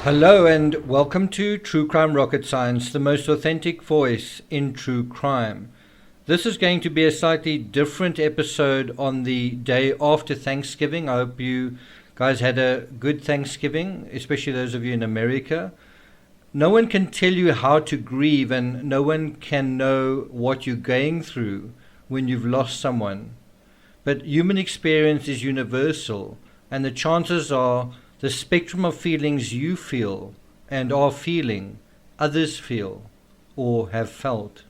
Hello and welcome to True Crime Rocket Science, the most authentic voice in true crime. This is going to be a slightly different episode on the day after Thanksgiving. I hope you guys had a good Thanksgiving, especially those of you in America. No one can tell you how to grieve, and no one can know what you're going through when you've lost someone. But human experience is universal, and the chances are the spectrum of feelings you feel and are feeling, others feel or have felt.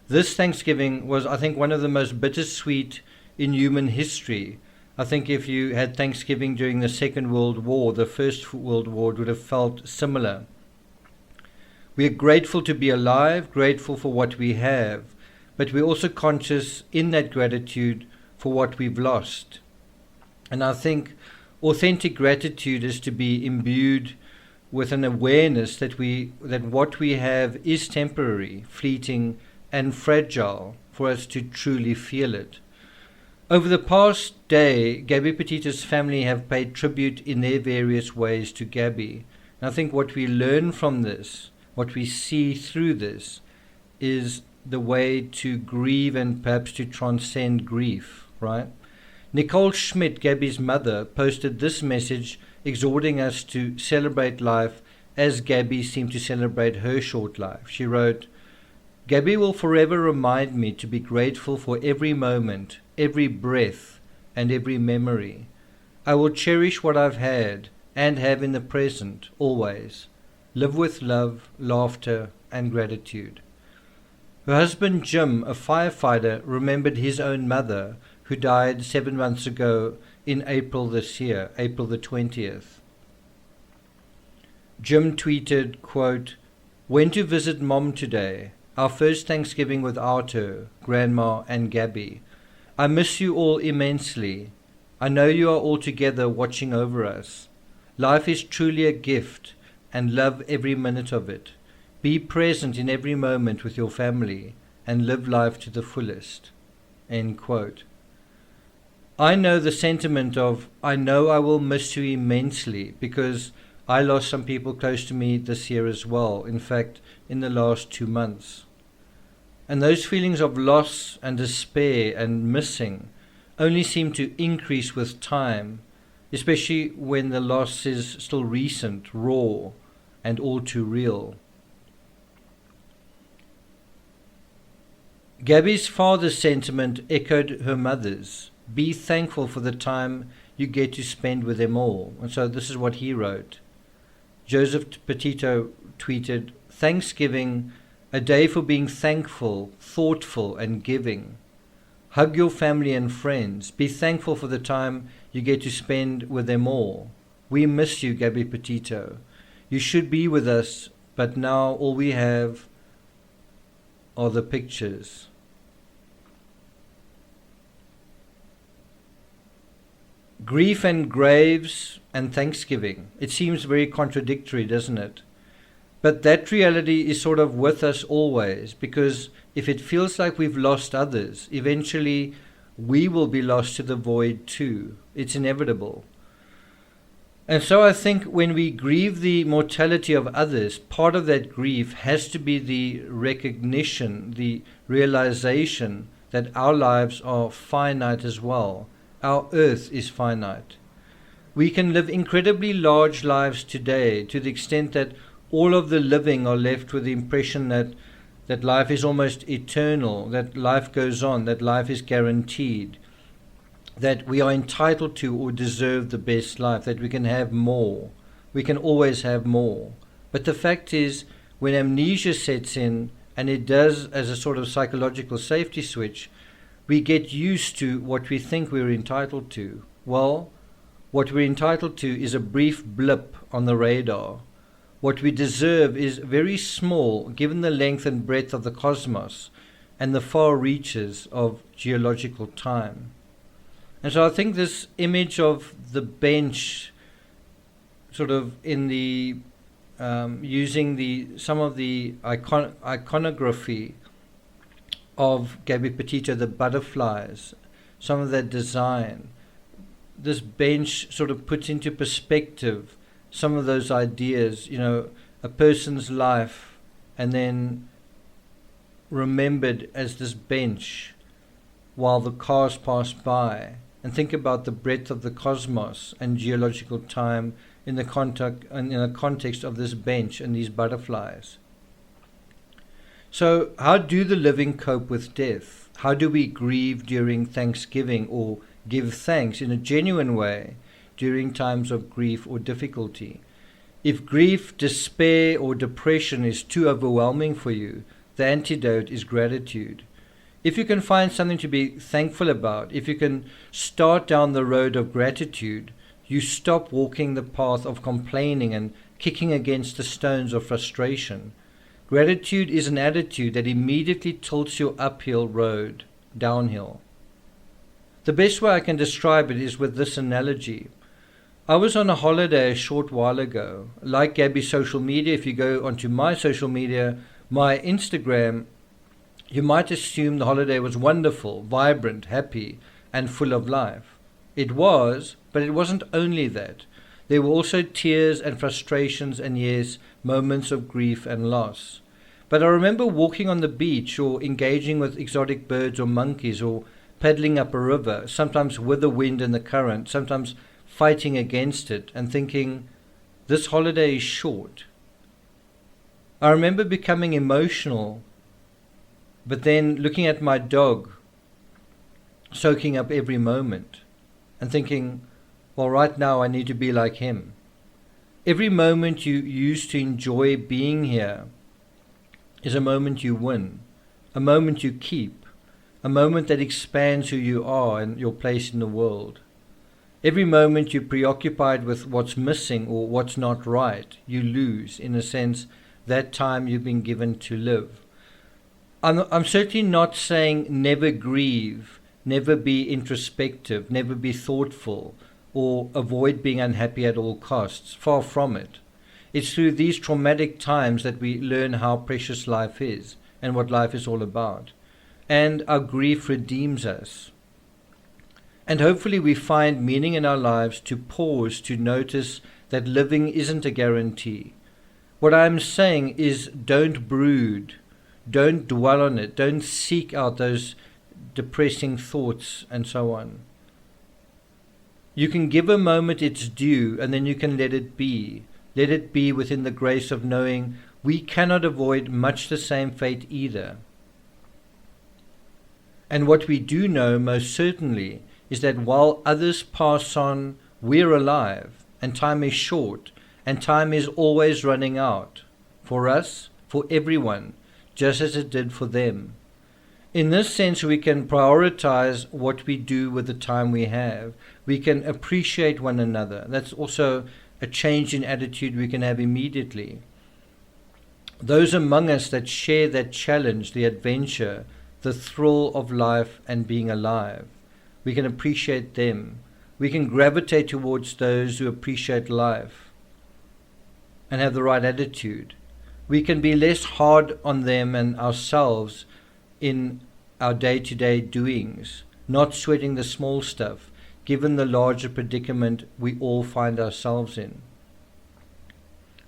This Thanksgiving was, I think, one of the most bittersweet in human history. I think if you had Thanksgiving during the Second World War, the First World War would have felt similar. We are grateful to be alive, grateful for what we have, but we're also conscious in that gratitude for what we've lost. And I think authentic gratitude is to be imbued with an awareness that what we have is temporary, fleeting, and fragile for us to truly feel it. Over the past day, Gabby Petito's family have paid tribute in their various ways to Gabby. And I think what we learn from this, what we see through this, is the way to grieve and perhaps to transcend grief, right? Nichole Schmidt, Gabby's mother, posted this message exhorting us to celebrate life as Gabby seemed to celebrate her short life. She wrote, "Gabby will forever remind me to be grateful for every moment, every breath, and every memory. I will cherish what I've had and have in the present, always. Live with love, laughter, and gratitude." Her husband Jim, a firefighter, remembered his own mother, who died 7 months ago in April this year, April the 20th. Jim tweeted, quote, "Went to visit Mom today. Our first Thanksgiving without her, Grandma and Gabby. I miss you all immensely. I know you are all together watching over us. Life is truly a gift, and love every minute of it. Be present in every moment with your family, and live life to the fullest." End quote. I know the sentiment of, I know I will miss you immensely, because I lost some people close to me this year as well, in fact, in the last 2 months. And those feelings of loss and despair and missing only seem to increase with time, especially when the loss is still recent, raw, and all too real. Gabby's father's sentiment echoed her mother's. Be thankful for the time you get to spend with them all. And so this is what he wrote. Joseph Petito tweeted, "Thanksgiving, a day for being thankful, thoughtful, and giving. Hug your family and friends. Be thankful for the time you get to spend with them all. We miss you, Gabby Petito. You should be with us, but now all we have are the pictures." Grief and graves and Thanksgiving. It seems very contradictory, doesn't it? But that reality is sort of with us always, because if it feels like we've lost others, eventually we will be lost to the void too. It's inevitable. And so I think when we grieve the mortality of others, part of that grief has to be the recognition, the realization that our lives are finite as well. Our earth is finite. We can live incredibly large lives today, to the extent that all of the living are left with the impression that life is almost eternal, that life goes on, that life is guaranteed, that we are entitled to or deserve the best life, that we can have more. We can always have more. But the fact is, when amnesia sets in, and it does as a sort of psychological safety switch, we get used to what we think we're entitled to. Well, what we're entitled to is a brief blip on the radar. What we deserve is very small, given the length and breadth of the cosmos and the far reaches of geological time. And so I think this image of the bench, sort of in the using some of the iconography of Gabby Petito, the butterflies, some of that design, this bench sort of puts into perspective some of those ideas, a person's life, and then remembered as this bench while the cars pass by, and think about the breadth of the cosmos and geological time in the context of this bench and these butterflies. So how do the living cope with death? How do we grieve during Thanksgiving or give thanks in a genuine way during times of grief or difficulty? If grief, despair, or depression is too overwhelming for you, the antidote is gratitude. If you can find something to be thankful about, if you can start down the road of gratitude, you stop walking the path of complaining and kicking against the stones of frustration. Gratitude is an attitude that immediately tilts your uphill road downhill. The best way I can describe it is with this analogy. I was on a holiday a short while ago. Like Gabby's social media, if you go onto my social media, my Instagram, you might assume the holiday was wonderful, vibrant, happy, and full of life. It was, but it wasn't only that. There were also tears and frustrations and, yes, moments of grief and loss. But I remember walking on the beach or engaging with exotic birds or monkeys or paddling up a river, sometimes with the wind and the current, sometimes fighting against it, and thinking, this holiday is short. I remember becoming emotional, but then looking at my dog, soaking up every moment, and thinking, well, right now I need to be like him. Every moment you use to enjoy being here is a moment you win, a moment you keep, a moment that expands who you are and your place in the world. Every moment you're preoccupied with what's missing or what's not right, you lose, in a sense, that time you've been given to live. I'm certainly not saying never grieve, never be introspective, never be thoughtful, or avoid being unhappy at all costs. Far from it. It's through these traumatic times that we learn how precious life is and what life is all about. And our grief redeems us. And hopefully we find meaning in our lives to pause, to notice that living isn't a guarantee. What I'm saying is don't brood, don't dwell on it, don't seek out those depressing thoughts and so on. You can give a moment its due and then you can let it be. Let it be within the grace of knowing we cannot avoid much the same fate either. And what we do know most certainly is that while others pass on, we're alive, and time is short, and time is always running out. For us, for everyone, just as it did for them. In this sense, we can prioritize what we do with the time we have. We can appreciate one another. That's also a change in attitude we can have immediately. Those among us that share that challenge, the adventure, the thrill of life and being alive, we can appreciate them. We can gravitate towards those who appreciate life and have the right attitude. We can be less hard on them and ourselves in our day-to-day doings, not sweating the small stuff, given the larger predicament we all find ourselves in.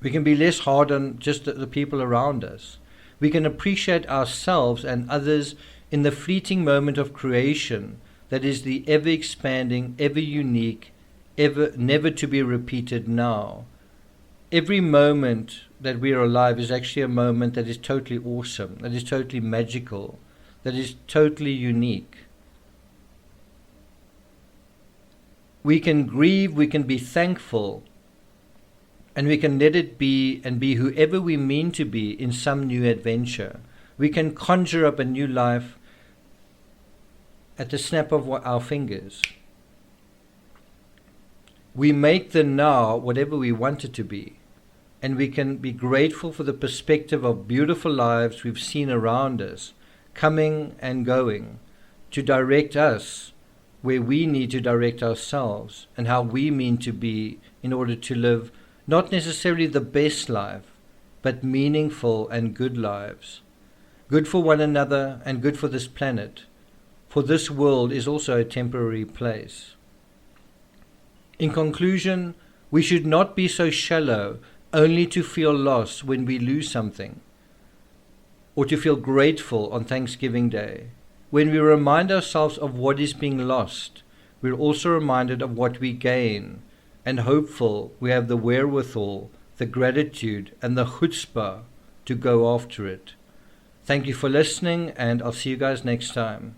We can be less hard on just the people around us. We can appreciate ourselves and others in the fleeting moment of creation that is the ever-expanding, ever-unique, never to be repeated now. Every moment that we are alive is actually a moment that is totally awesome, that is totally magical, that is totally unique. We can grieve, we can be thankful, and we can let it be and be whoever we mean to be in some new adventure. We can conjure up a new life at the snap of our fingers. We make the now whatever we want it to be, and we can be grateful for the perspective of beautiful lives we've seen around us, coming and going, to direct us where we need to direct ourselves and how we mean to be in order to live not necessarily the best life, but meaningful and good lives. Good for one another and good for this planet, for this world is also a temporary place. In conclusion, We should not be so shallow only to feel loss when we lose something, or to feel grateful on Thanksgiving Day. When we remind ourselves of what is being lost, we're also reminded of what we gain, and hopeful we have the wherewithal, the gratitude, and the chutzpah to go after it. Thank you for listening, and I'll see you guys next time.